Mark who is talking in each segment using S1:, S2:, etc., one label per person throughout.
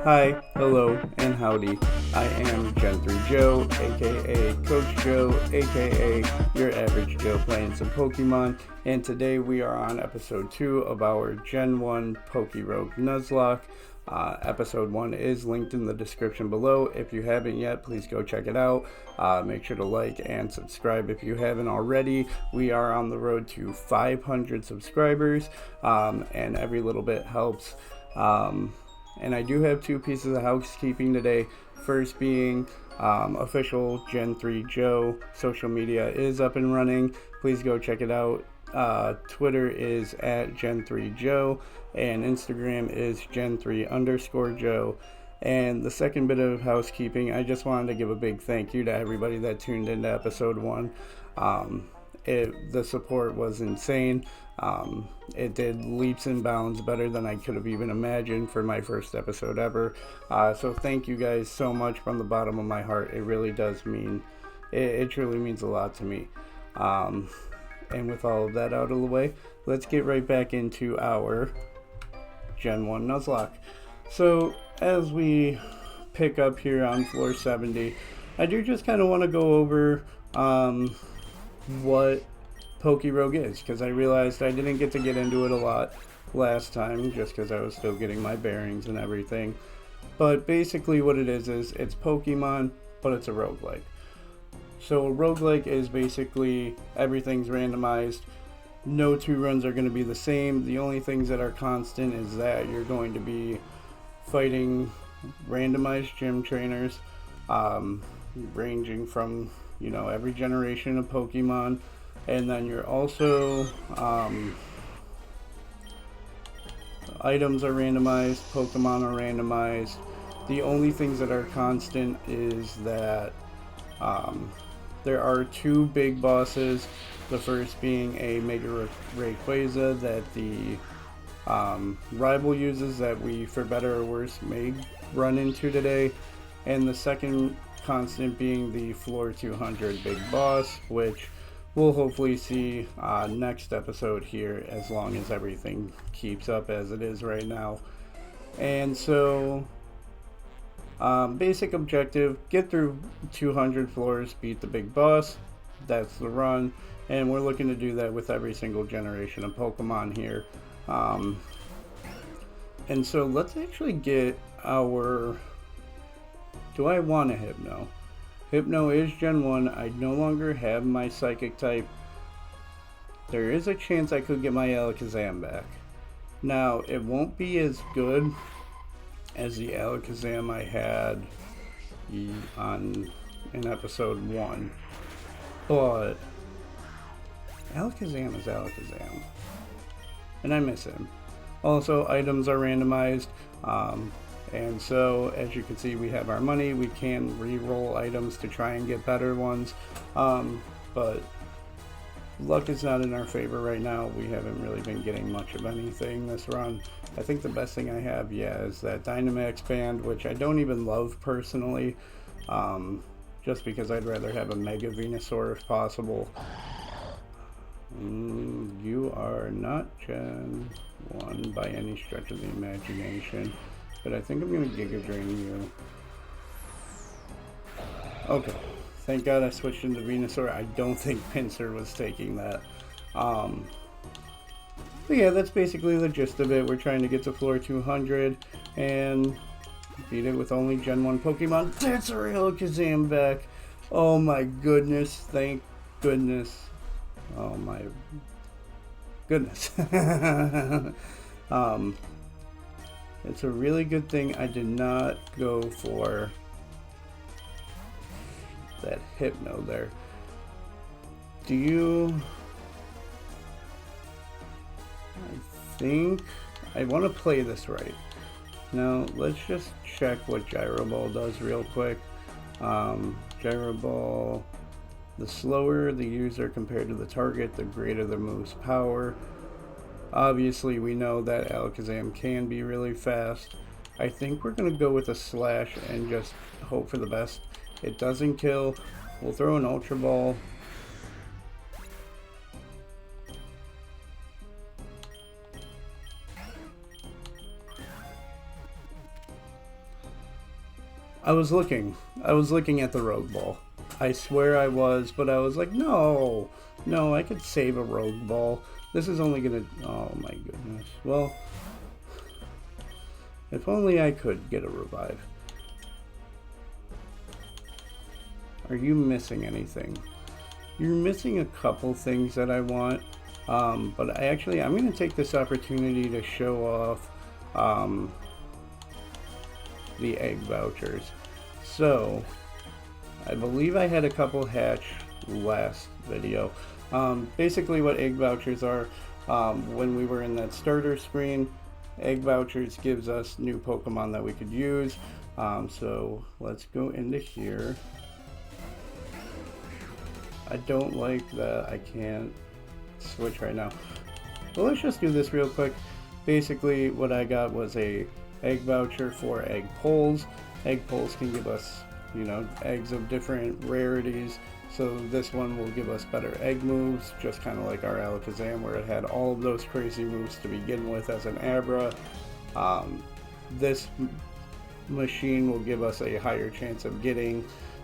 S1: Hi, hello, and howdy. I am Gen 3 Joe, aka Coach Joe, aka your average Joe playing some Pokemon, and today we are on episode 2 of our Gen 1 PokeRogue Nuzlocke. Episode 1 is linked in the description below. If you haven't yet, please go check it out. Make sure to like and subscribe if you haven't already. We are on the road to 500 subscribers, and every little bit helps. And I do have two pieces of housekeeping today. First being official Gen 3 Joe social media is up and running. Please go check it out. Twitter is at Gen 3 Joe, and Instagram is Gen3_Joe. And the second bit of housekeeping, I just wanted to give a big thank you to everybody that tuned into episode 1. The support was insane. It did leaps and bounds better than I could have even imagined for my first episode ever. So thank you guys so much from the bottom of my heart. It really does mean, it truly means a lot to me. And with all of that out of the way, let's get right back into our Gen 1 Nuzlocke. So as we pick up here on floor 70, I do just kind of want to go over what PokeRogue is, because I realized I didn't get into it a lot last time just because I was still getting my bearings and everything. But basically what it is it's Pokemon, but it's a roguelike. So a roguelike is basically everything's randomized. No two runs are going to be the same. The only things that are constant is that you're going to be fighting randomized gym trainers, ranging from, every generation of Pokemon. And then you're also, items are randomized, Pokemon are randomized. The only things that are constant is that there are two big bosses. The first being a Mega Rayquaza that the rival uses, that we, for better or worse, may run into today. And the second constant being the floor 200 big boss, which we'll hopefully see next episode here, as long as everything keeps up as it is right now. And so basic objective, get through 200 floors, beat the big boss. That's the run, and we're looking to do that with every single generation of Pokemon here. And so let's actually get our, do I want a Hypno? Hypno is Gen 1. I no longer have my Psychic type. There is a chance I could get my Alakazam back. Now, it won't be as good as the Alakazam I had in episode 1. But Alakazam is Alakazam. And I miss him. Also, items are randomized. And so, as you can see, we have our money. We can re-roll items to try and get better ones. But luck is not in our favor right now. We haven't really been getting much of anything this run. I think the best thing I have, is that Dynamax band, which I don't even love personally. Just because I'd rather have a Mega Venusaur if possible. You are not Gen 1 by any stretch of the imagination. But I think I'm going to Giga Drain you. Okay. Thank God I switched into Venusaur. I don't think Pinsir was taking that. But yeah, that's basically the gist of it. We're trying to get to floor 200 and beat it with only Gen 1 Pokemon. That's our Alakazam back. Oh my goodness. Thank goodness. Oh my goodness. It's a really good thing I did not go for that Hypno there. I think I want to play this right. Now, let's just check what Gyro Ball does real quick. Gyro Ball, the slower the user compared to the target, the greater the move's power. Obviously, we know that Alakazam can be really fast. I think we're going to go with a Slash and just hope for the best. It doesn't kill. We'll throw an Ultra Ball. I was looking at the rogue ball. I swear I was, but I was like, no, I could save a rogue ball. This is only gonna, oh my goodness. Well, if only I could get a revive. Are you missing anything? You're missing a couple things that I want, but I'm going to take this opportunity to show off the egg vouchers. So, I believe I had a couple hatch last video. Basically what egg vouchers are, when we were in that starter screen, egg vouchers gives us new Pokemon that we could use. So let's go into here. I don't like that I can't switch right now. Well, let's just do this real quick. Basically, what I got was a egg voucher for egg poles. Egg poles can give us, you know, eggs of different rarities. So this one will give us better egg moves, just kind of like our Alakazam, where it had all of those crazy moves to begin with as an Abra. This machine will give us a higher chance of getting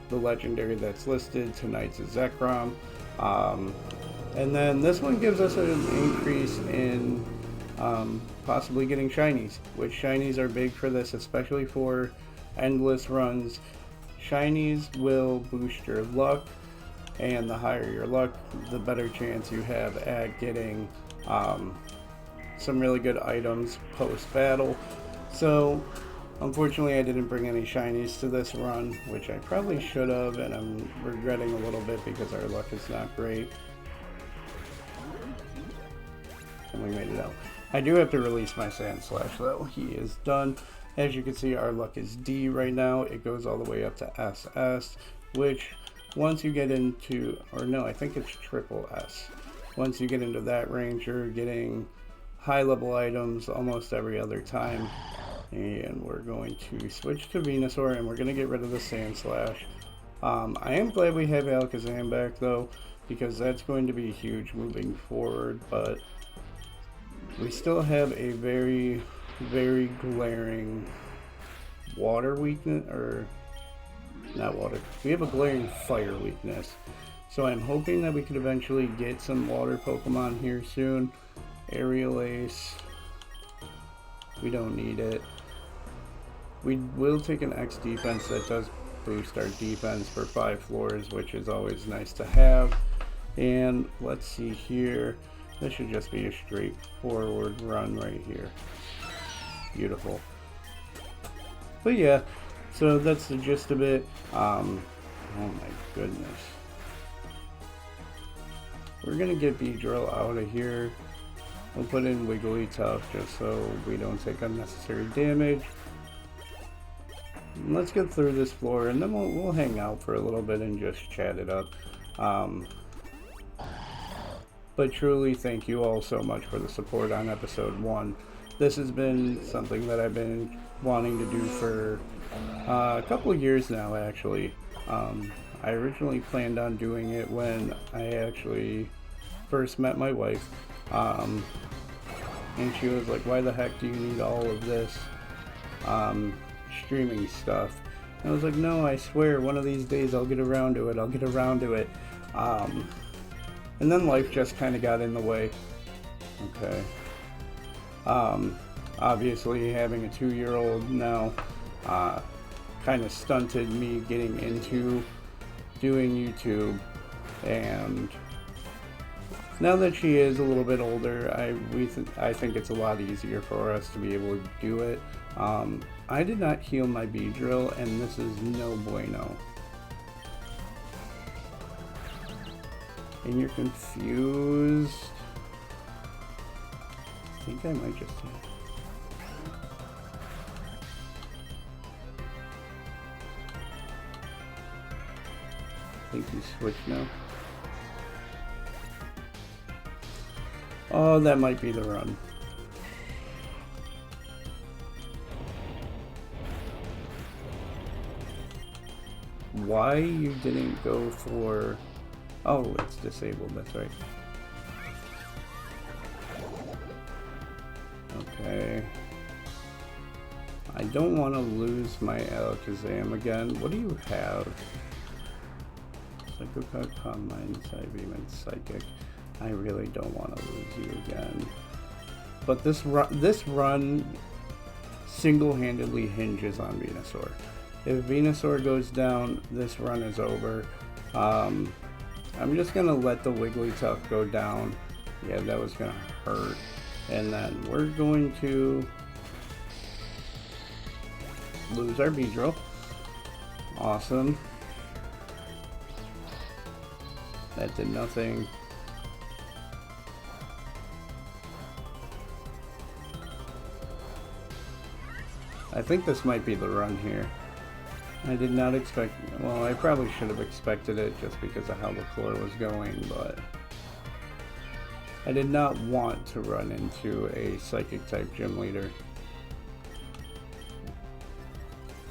S1: the legendary that's listed. Tonight's a Zekrom. And then this one gives us an increase in possibly getting shinies, which shinies are big for this, especially for endless runs. Shinies will boost your luck, and the higher your luck, the better chance you have at getting some really good items post battle. So unfortunately, I didn't bring any shinies to this run, which I probably should have, and I'm regretting a little bit because our luck is not great. And we made it out. I do have to release my Sand Slash though. He is done. As you can see, our luck is D right now. It goes all the way up to SS, which once you get into, or no, I think it's triple S. Once you get into that range, you're getting high level items almost every other time. And we're going to switch to Venusaur, and we're going to get rid of the Sand Slash. I am glad we have Alakazam back though, because that's going to be huge moving forward, but we still have a very, very glaring water weakness, or not water, we have a glaring fire weakness. So I'm hoping that we could eventually get some water Pokemon here soon. Aerial Ace, we don't need it. We will take an X defense that does boost our defense for 5 floors, which is always nice to have. And let's see here. This should just be a straightforward run right here. Beautiful. But yeah, so that's the gist of it. Oh my goodness. We're gonna get Beedrill out of here. We'll put in Wigglytuff just so we don't take unnecessary damage. Let's get through this floor, and then we'll hang out for a little bit and just chat it up. But truly, thank you all so much for the support on episode 1. This has been something that I've been wanting to do for a couple of years now, actually. I originally planned on doing it when I actually first met my wife. And she was like, why the heck do you need all of this streaming stuff? And I was like, no, I swear one of these days I'll get around to it. And then life just kind of got in the way. Okay. Obviously having a 2-year-old now kind of stunted me getting into doing YouTube, and now that she is a little bit older, I think it's a lot easier for us to be able to do it. I did not heal my Beedrill, and this is no bueno. And you're confused. I think I might just I think you switched now. Oh, that might be the run. Why you didn't go for... Oh, it's disabled, that's right. Okay. I don't want to lose my Alakazam again. What do you have? Psychopath, Calm Mind, Psybeam, and Psychic. I really don't want to lose you again. But this run single-handedly hinges on Venusaur. If Venusaur goes down, this run is over. I'm just going to let the Wigglytuff go down. Yeah, that was going to hurt. And then we're going to lose our Beedrill. Awesome. That did nothing. I think this might be the run here. I did not expect, well, I probably should have expected it just because of how the floor was going, but I did not want to run into a Psychic type gym leader.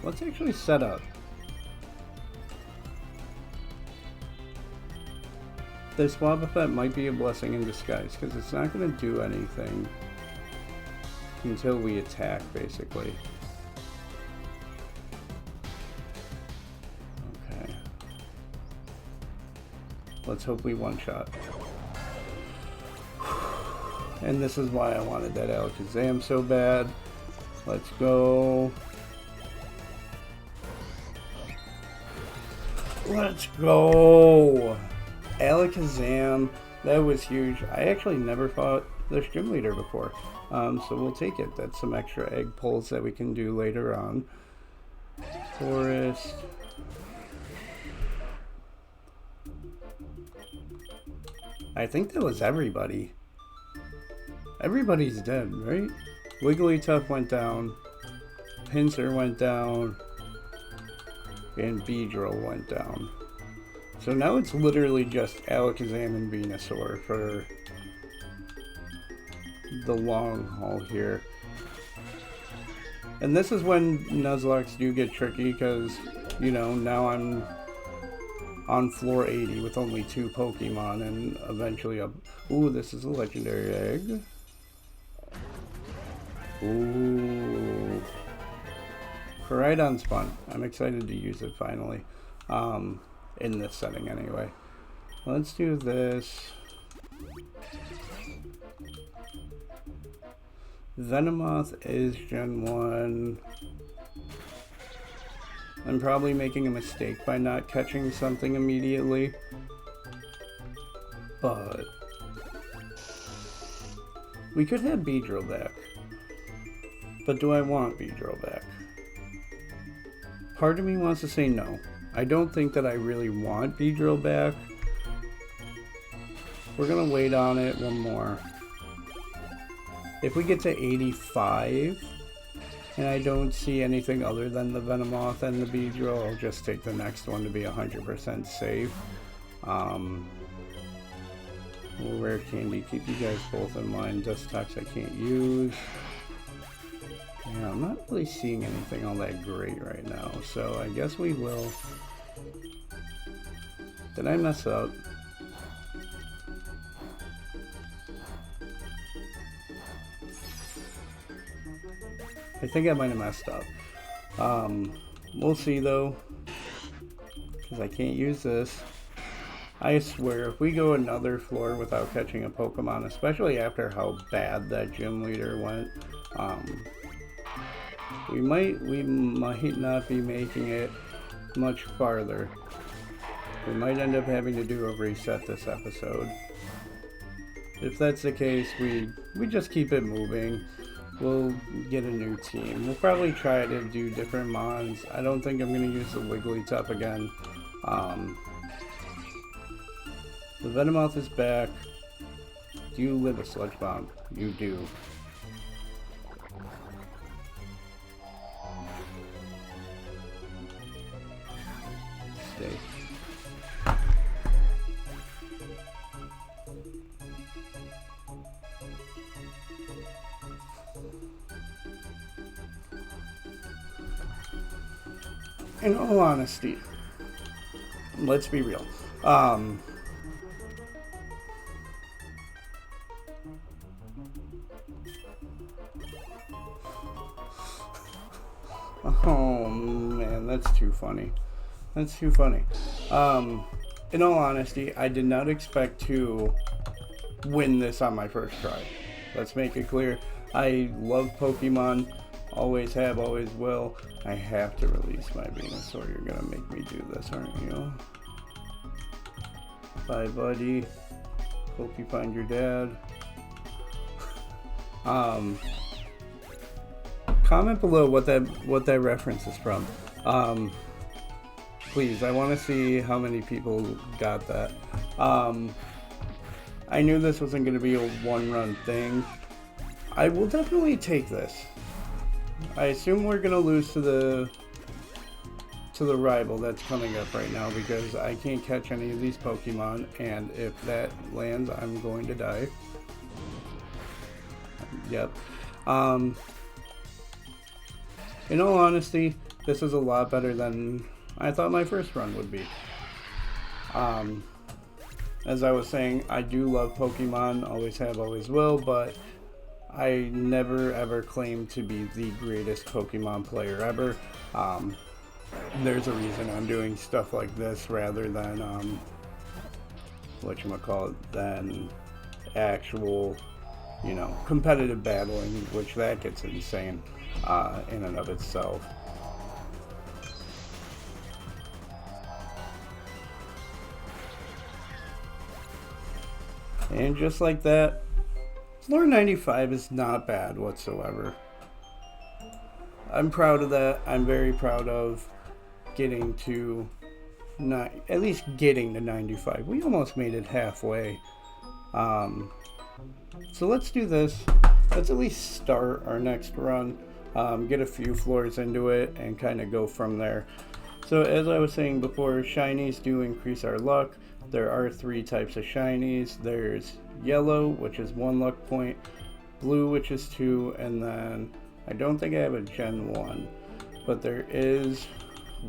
S1: Let's actually set up. This Wobbuffet might be a blessing in disguise because it's not going to do anything until we attack, basically. Okay. Let's hope we one-shot. And this is why I wanted that Alakazam so bad. Let's go. Let's go! Alakazam, that was huge. I actually never fought this gym leader before, so we'll take it. That's some extra egg pulls that we can do later on. Forest. I think that was everybody. Everybody's dead, right? Wigglytuff went down, Pinsir went down, and Beedrill went down. So now it's literally just Alakazam and Venusaur for the long haul here. And this is when Nuzlockes do get tricky because, you know, now I'm on floor 80 with only 2 Pokemon and eventually up. Ooh, this is a legendary egg. Ooh. Koraidon Spun. I'm excited to use it finally. In this setting anyway. Let's do this. Venomoth is Gen 1. I'm probably making a mistake by not catching something immediately. But we could have Beedrill back. But do I want Beedrill back? Part of me wants to say no. I don't think that I really want Beedrill back. We're gonna wait on it one more. If we get to 85 and I don't see anything other than the Venomoth and the Beedrill, I'll just take the next one to be 100% safe. Rare Candy, keep you guys both in mind. Dustox I can't use. Yeah, I'm not really seeing anything all that great right now, so I guess we will. Did I mess up? I think I might have messed up. We'll see though, because I can't use this. I swear, if we go another floor without catching a Pokemon, especially after how bad that gym leader went, we might not be making it much farther. We might end up having to do a reset this episode. If that's the case, we just keep it moving. We'll get a new team. We'll probably try to do different mons. I don't think I'm going to use the Wigglytuff again. The Venomoth is back. Do you live a Sludge Bomb? You do. Stay. In all honesty, let's be real. that's too funny. That's too funny. In all honesty, I did not expect to win this on my first try. Let's make it clear. I love Pokemon. Always have, always will. I have to release my Venusaur. You're gonna make me do this, aren't you? Bye, buddy. Hope you find your dad. Comment below what that reference is from. Please, I want to see how many people got that. I knew this wasn't going to be a one-run thing. I will definitely take this. I assume we're going to lose to the rival that's coming up right now because I can't catch any of these Pokemon, and if that lands, I'm going to die. Yep. In all honesty, this is a lot better than I thought my first run would be. As I was saying, I do love Pokemon, always have, always will, but I never ever claim to be the greatest Pokemon player ever. There's a reason I'm doing stuff like this rather than, than actual, competitive battling, which that gets insane in and of itself. And just like that, floor 95 is not bad whatsoever. I'm proud of that. I'm very proud of getting to at least getting to 95. We almost made it halfway. So let's do this. Let's at least start our next run, get a few floors into it, and kind of go from there. So as I was saying before, shinies do increase our luck. There are 3 types of shinies. There's yellow, which is 1 luck point, blue, which is 2, and then I don't think I have a Gen 1, but there is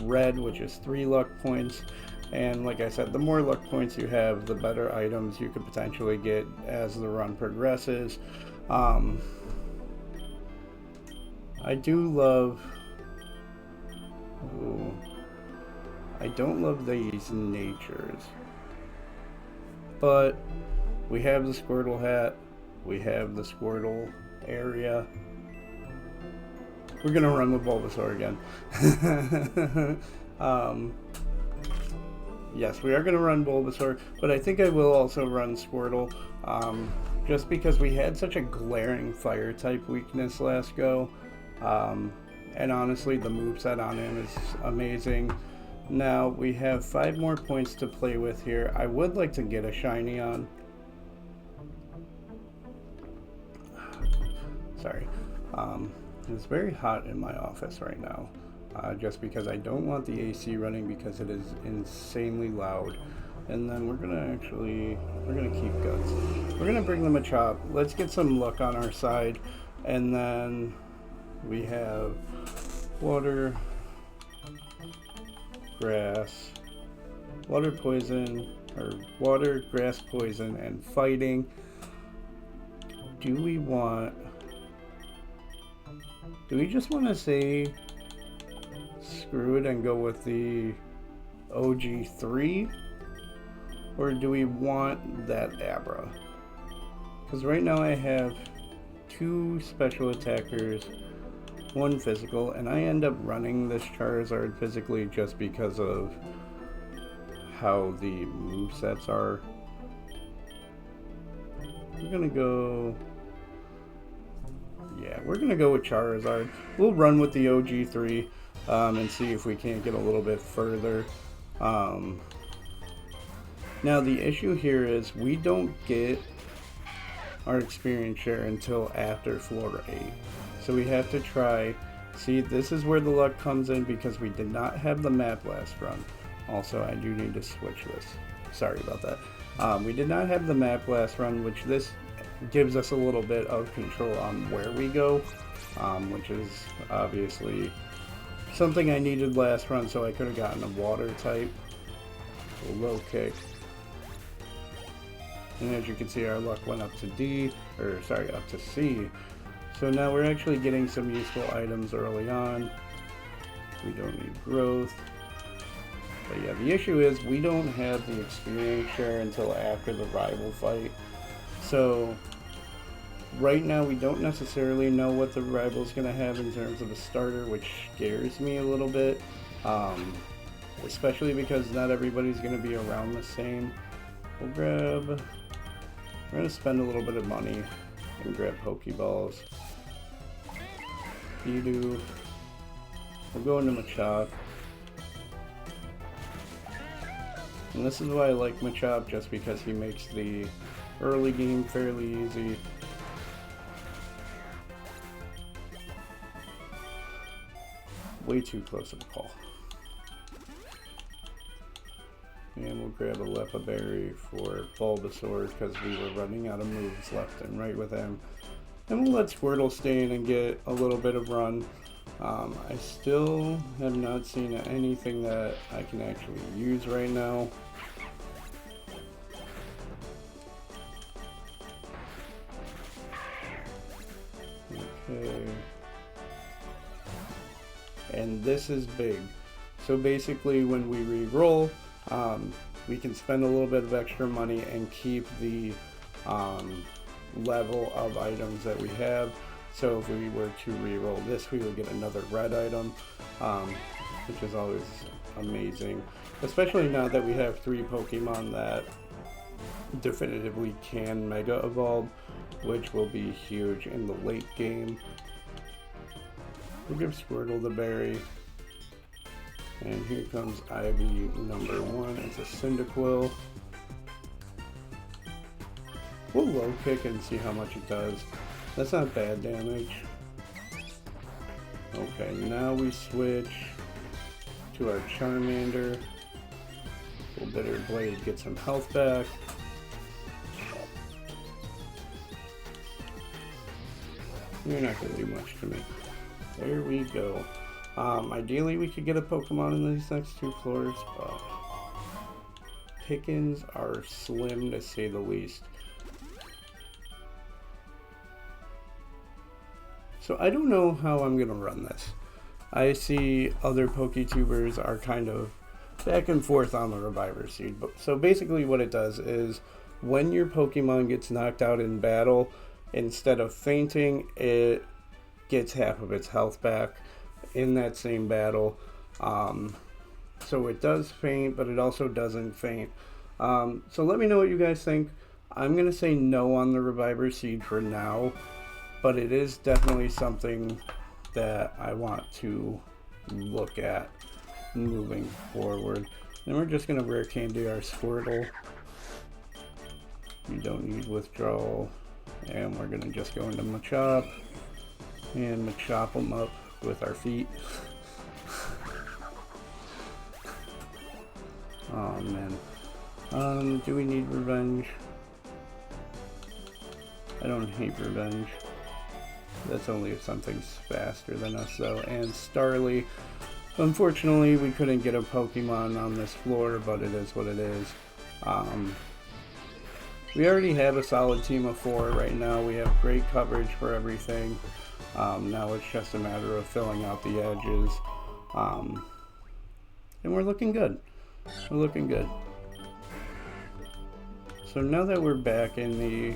S1: red, which is 3 luck points. And like I said, the more luck points you have, the better items you could potentially get as the run progresses. I do love... Ooh, I don't love these natures. But we have the Squirtle hat. We have the Squirtle area. We're going to run with Bulbasaur again. Yes, we are going to run Bulbasaur, but I think I will also run Squirtle, just because we had such a glaring fire type weakness last go, and honestly the moveset on him is amazing. Now we have 5 more points to play with here. I would like to get a shiny on. Sorry. It's very hot in my office right now. Just because I don't want the AC running because it is insanely loud. And then we're gonna keep guts. We're gonna bring them a chop. Let's get some luck on our side. And then we have water, grass, water poison, or water, grass poison, and fighting. Do we just want to say screw it and go with the OG3, or do we want that Abra? Because right now I have 2 special attackers, 1 physical, and I end up running this Charizard physically just because of how the movesets are. We're gonna go with Charizard. We'll run with the OG3 and see if we can't get a little bit further. Now the issue here is we don't get our experience share until after floor 8. So we have to try. See, this is where the luck comes in because we did not have the map last run. Also, I do need to switch this. Sorry about that. We did not have the map last run, which this gives us a little bit of control on where we go, which is obviously something I needed last run, so I could have gotten a water type. A low kick. And as you can see, our luck went up to up to C. So now we're actually getting some useful items early on. We don't need growth. But yeah, the issue is we don't have the experience share until after the rival fight. So right now we don't necessarily know what the rival's going to have in terms of a starter, which scares me a little bit. Especially because not everybody's going to be around the same. We're going to spend a little bit of money and grab Pokeballs. Edu. We'll go into Machop. And this is why I like Machop, just because he makes the early game fairly easy. Way too close of a call. And we'll grab a Lepa Berry for Bulbasaur because we were running out of moves left and right with him. And we'll let Squirtle stay in and get a little bit of run. I still have not seen anything that I can actually use right now. Okay. And this is big. So basically when we re-roll, we can spend a little bit of extra money and keep the level of items that we have. So if we were to re-roll this, we would get another red item, which is always amazing. Especially now that we have 3 Pokemon that definitively can Mega Evolve, which will be huge in the late game. We'll give Squirtle the berry. And here comes Ivy number 1. It's a Cyndaquil. We'll low kick and see how much it does. That's not bad damage. Okay, now we switch to our Charmander. We'll Bitter Blade, get some health back. You're not going to do much to me. There we go. Ideally we could get a Pokemon in these next 2 floors, but pickings are slim to say the least. So I don't know how I'm going to run this. I see other PokeTubers are kind of back and forth on the Reviver Seed. So basically what it does is when your Pokemon gets knocked out in battle, instead of fainting, it gets half of its health back in that same battle. So it does faint, but it also doesn't faint. So let me know what you guys think. I'm going to say no on the Reviver Seed for now, but it is definitely something that I want to look at moving forward. Then we're just going to Rare Candy our Squirtle. We don't need withdrawal. And we're going to just go into Machop and Machop them up with our feet. Oh man. Do we need revenge? I don't hate revenge. That's only if something's faster than us though. And Starly. Unfortunately, we couldn't get a Pokemon on this floor, but it is what it is. We already have a solid team of 4 right now. We have great coverage for everything. Now it's just a matter of filling out the edges. And we're looking good. We're looking good. So now that we're back in the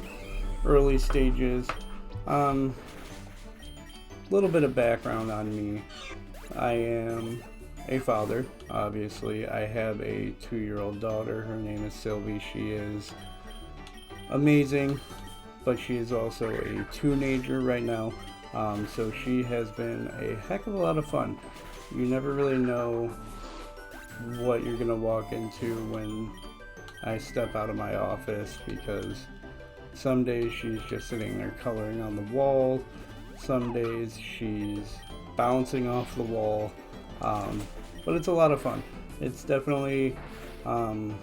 S1: early stages, little bit of background on me. I am a father, obviously. I have a 2-year-old daughter. Her name is Sylvie. She is amazing, but she is also a teenager right now. So she has been a heck of a lot of fun. You never really know what you're gonna walk into when I step out of my office, because some days she's just sitting there coloring on the wall, some days she's bouncing off the wall, but it's a lot of fun. It's definitely been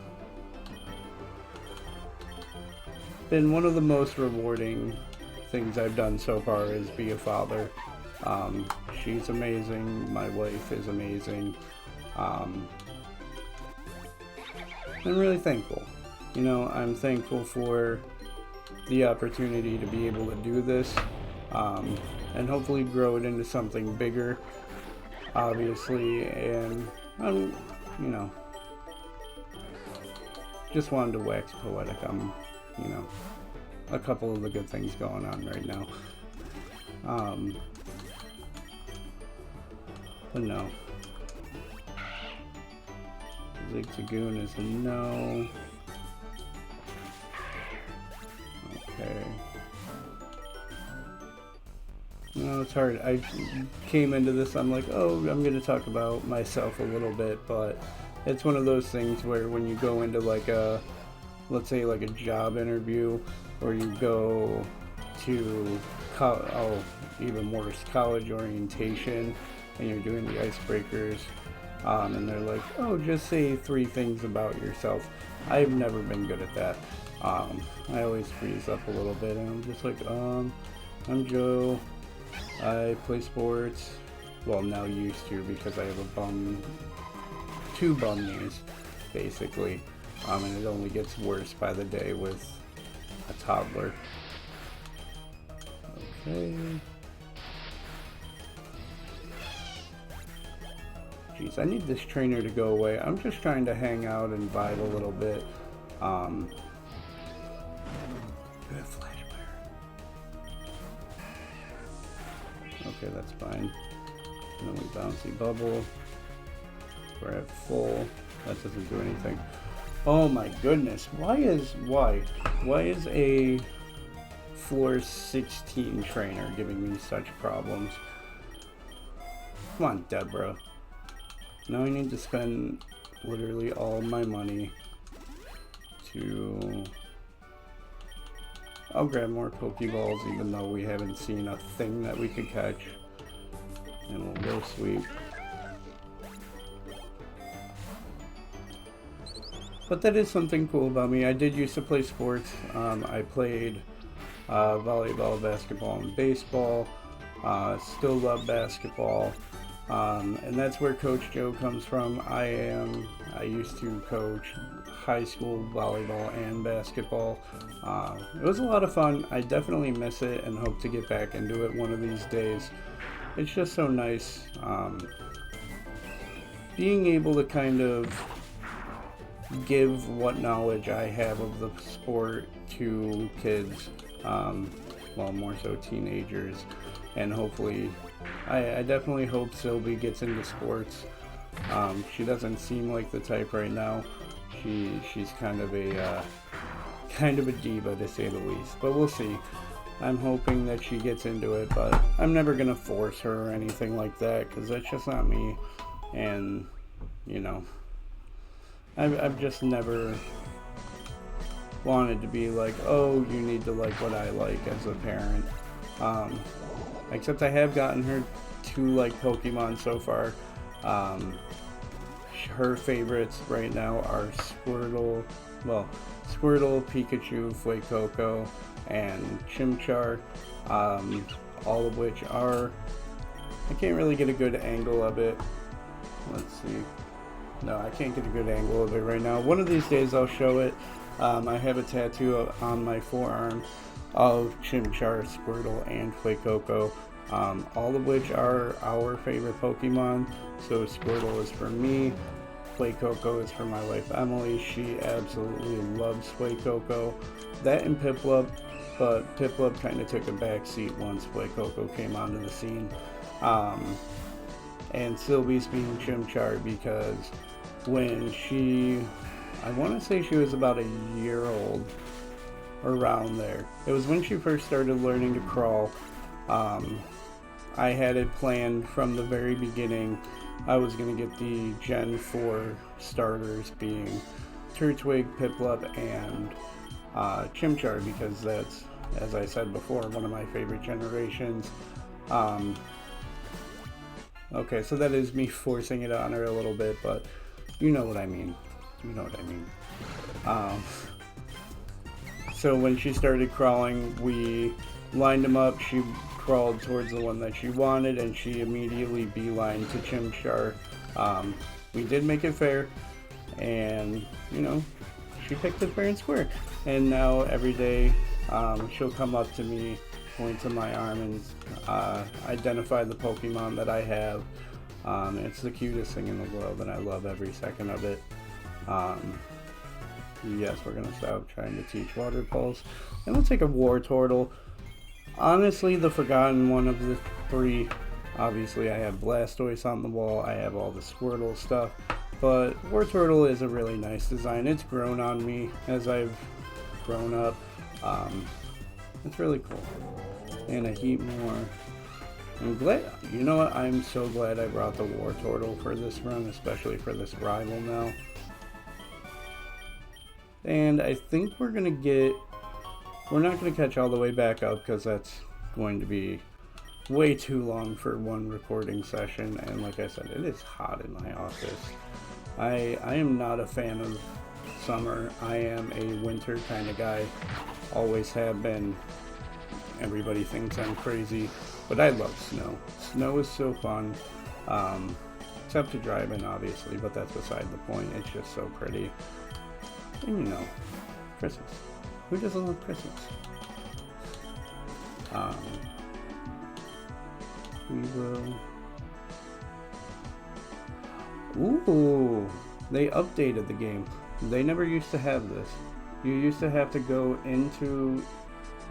S1: one of the most rewarding things I've done so far is be a father. She's amazing, my wife is amazing. I'm really thankful. You know, I'm thankful for the opportunity to be able to do this, and hopefully grow it into something bigger. obviously, and I'm, you know, just wanted to wax poetic. I'm, you know, a couple of the good things going on right now. But no. Zigzagoon is a no. Okay. No, it's hard. I came into this, I'm like, oh, I'm going to talk about myself a little bit, but it's one of those things where when you go into like a, let's say like a job interview, or you go to, even worse, college orientation, and you're doing the icebreakers, and they're like, oh, just say 3 things about yourself. I've never been good at that. I always freeze up a little bit, and I'm just like, I'm Joe. I play sports. Well, now used to, because I have two bum knees, basically. And it only gets worse by the day with a toddler. Okay. Jeez, I need this trainer to go away. I'm just trying to hang out and vibe a little bit. Good flash player. Okay, that's fine. And then we bouncy bubble. We're at full. That doesn't do anything. Oh my goodness. Why is a floor 16 trainer giving me such problems? Come on, Deborah. Now I need to spend literally all my money to... I'll grab more Pokeballs even though we haven't seen a thing that we could catch. And we'll go sweep. But that is something cool about me. I did used to play sports. I played volleyball, basketball, and baseball. Still love basketball. And that's where Coach Joe comes from. I used to coach high school volleyball and basketball. It was a lot of fun. I definitely miss it and hope to get back into it one of these days. It's just so nice being able to kind of give what knowledge I have of the sport to kids, well, more so teenagers, and hopefully I definitely hope Sylvie gets into sports. She doesn't seem like the type right now. She's kind of a diva, to say the least, but we'll see. I'm hoping that she gets into it, but I'm never gonna force her or anything like that, because that's just not me. And you know, I've just never wanted to be like, oh, you need to like what I like as a parent. Except I have gotten her to like Pokemon so far. Her favorites right now are Squirtle, Pikachu, Fuecoco, and Chimchar, all of which are, I can't really get a good angle of it. Let's see. No, I can't get a good angle of it right now. One of these days I'll show it. I have a tattoo on my forearm of Chimchar, Squirtle, and Fuecoco, all of which are our favorite Pokemon. So Squirtle is for me, Fuecoco is for my wife Emily. She absolutely loves Fuecoco. That and Piplup, but Piplup kind of took a back seat once Fuecoco came onto the scene. And Sylvie's being Chimchar because when I want to say she was about a year old, around there. It was when she first started learning to crawl. I had it planned from the very beginning. I was going to get the Gen 4 starters being Turtwig, Piplup, and Chimchar, because that's, as I said before, one of my favorite generations. Okay, so that is me forcing it on her a little bit, but you know what I mean. So when she started crawling, we lined them up. She crawled towards the one that she wanted, and she immediately beelined to Chimchar. We did make it fair, and you know, she picked it fair and square. And now every day, she'll come up to me, point to my arm, and identify the Pokemon that I have. It's the cutest thing in the world, and I love every second of it. Yes, we're gonna stop trying to teach Water Pulse, and we'll take a War Turtle. Honestly, the forgotten one of the three. Obviously, I have Blastoise on the wall. I have all the Squirtle stuff, but War Turtle is a really nice design. It's grown on me as I've grown up. It's really cool, and a heap more. I'm glad, you know what, I'm so glad I brought the War Turtle for this run, especially for this rival now. And I think we're not going to catch all the way back up, because that's going to be way too long for one recording session. And like I said, it is hot in my office. I am not a fan of summer. I am a winter kind of guy, always have been. Everybody thinks I'm crazy, but I love snow. Snow is so fun, except to drive in, obviously, but that's beside the point. It's just so pretty. And you know, Christmas. Who doesn't love Christmas? We will... Ooh! They updated the game. They never used to have this. You used to have to go into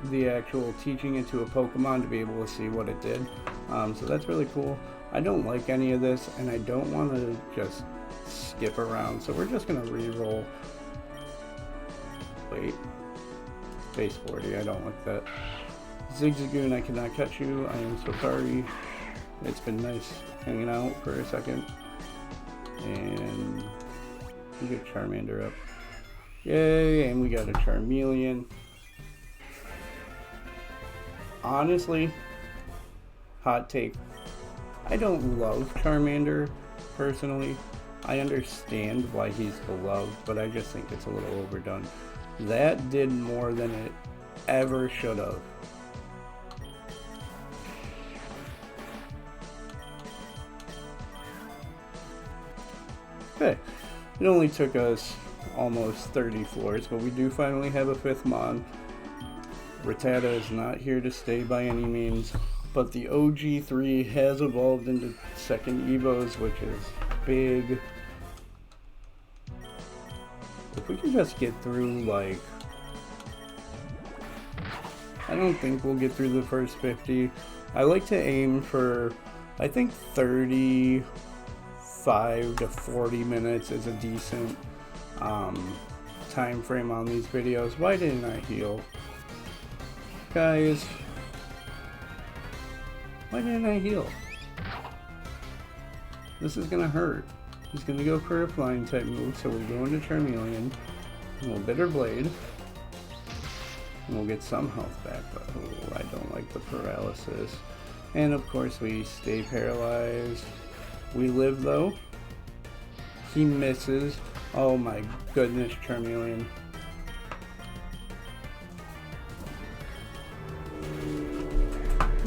S1: the actual teaching it to a Pokemon to be able to see what it did. So that's really cool. I don't like any of this, and I don't want to just skip around, so we're just going to re-roll. Wait. Base 40, I don't like that. Zigzagoon, I cannot catch you. I am so sorry. It's been nice hanging out for a second. And we get Charmander up. Yay, and we got a Charmeleon. Honestly, hot take, I don't love Charmander personally. I understand why he's beloved, but I just think it's a little overdone. That did more than it ever should have. Okay, it only took us almost 30 floors, but we do finally have a 5th Mon. Rattata is not here to stay by any means, but the OG3 has evolved into 2nd Evos, which is big. If we can just get through, like, I don't think we'll get through the first 50. I like to aim for, I think 35 to 40 minutes is a decent time frame on these videos. Why didn't I heal? Guys, why didn't I heal? This is gonna hurt. He's gonna go for a flying type move, so we'll go into Charmeleon, and we'll Bitter Blade, and we'll get some health back, but oh, I don't like the paralysis. And of course we stay paralyzed. We live though. He misses. Oh my goodness, Charmeleon.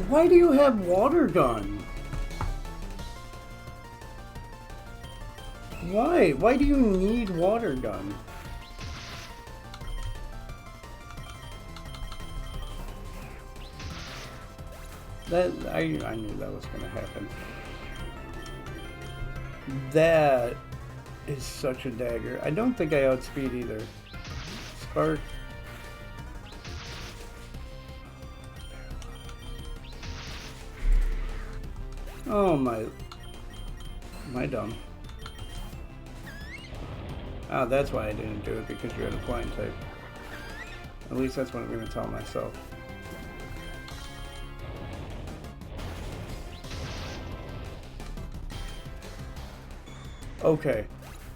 S1: Why do you have Water Gun? Why? Why do you need Water Gun? That I knew that was gonna happen. That is such a dagger. I don't think I outspeed either. Spark. Oh my. Am I dumb? Ah, that's why I didn't do it, because you had a flying type. At least that's what I'm going to tell myself. Okay,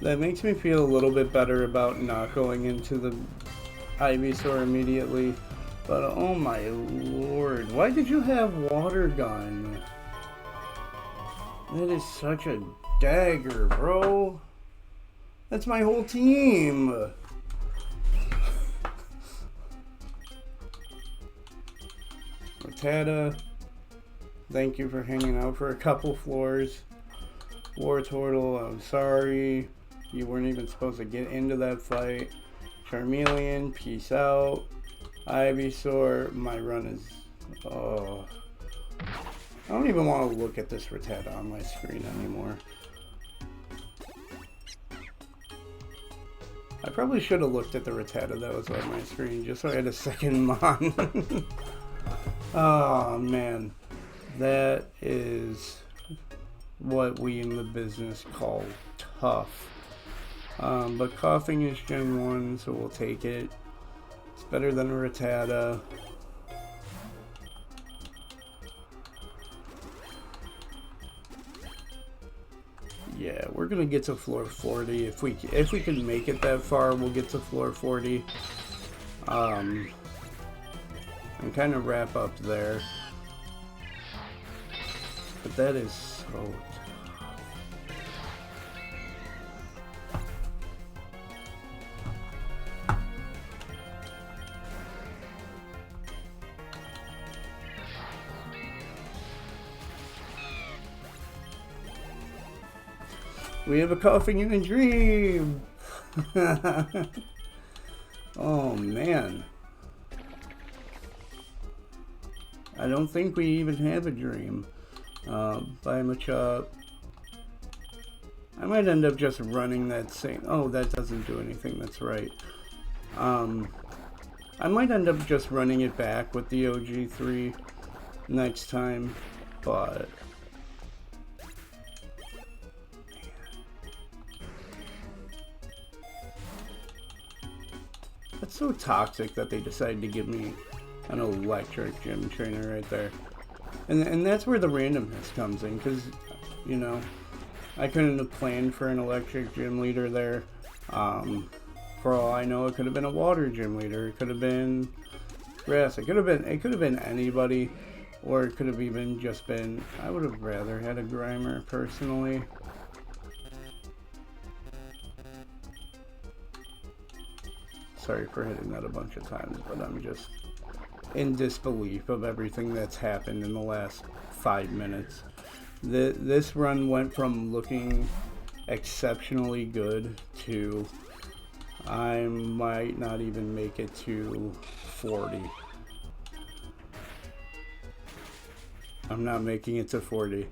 S1: that makes me feel a little bit better about not going into the Ivysaur immediately. But oh my lord, why did you have Water Gun? That is such a dagger, bro. That's my whole team. Rattata, thank you for hanging out for a couple floors. War Turtle, I'm sorry. You weren't even supposed to get into that fight. Charmeleon, peace out. Ivysaur, my run is... Oh. I don't even want to look at this Rattata on my screen anymore. I probably should have looked at the Rattata that was on my screen just so I had a second Mon. Oh man, that is what we in the business call tough. But Coughing is Gen 1, so we'll take it. It's better than a Rattata. Yeah, we're gonna get to floor 40. If we can make it that far, we'll get to floor 40. And kind of wrap up there. But that is so tough. We have a Coughing in a dream! Oh man. I don't think we even have a dream. Buy him a chop. I might end up just running that same... Oh, that doesn't do anything, that's right. I might end up just running it back with the OG3 next time, but... That's so toxic that they decided to give me an electric gym trainer right there. And that's where the randomness comes in, because, you know, I couldn't have planned for an electric gym leader there. For all I know, it could have been a water gym leader. It could have been grass. It could have been anybody, or it could have even just been... I would have rather had a Grimer, personally. Sorry for hitting that a bunch of times, but I'm just in disbelief of everything that's happened in the last 5 minutes. This run went from looking exceptionally good to I might not even make it to 40. I'm not making it to 40.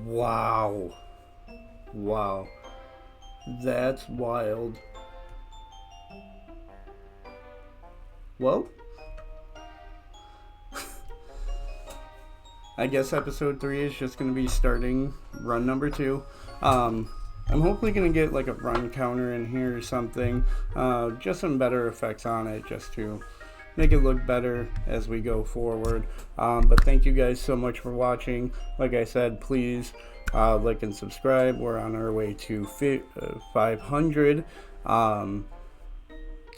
S1: Wow. Wow. That's wild. Well, I guess episode 3 is just going to be starting run number 2. I'm hopefully going to get like a run counter in here or something. Just some better effects on it just to make it look better as we go forward. But thank you guys so much for watching. Like I said, please like and subscribe. We're on our way to 500.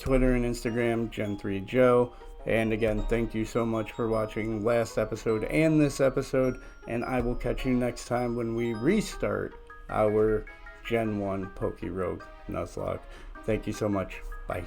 S1: Twitter and Instagram, Gen3Joe. And again, thank you so much for watching last episode and this episode. And I will catch you next time when we restart our Gen 1 PokeRogue Nuzlocke. Thank you so much. Bye.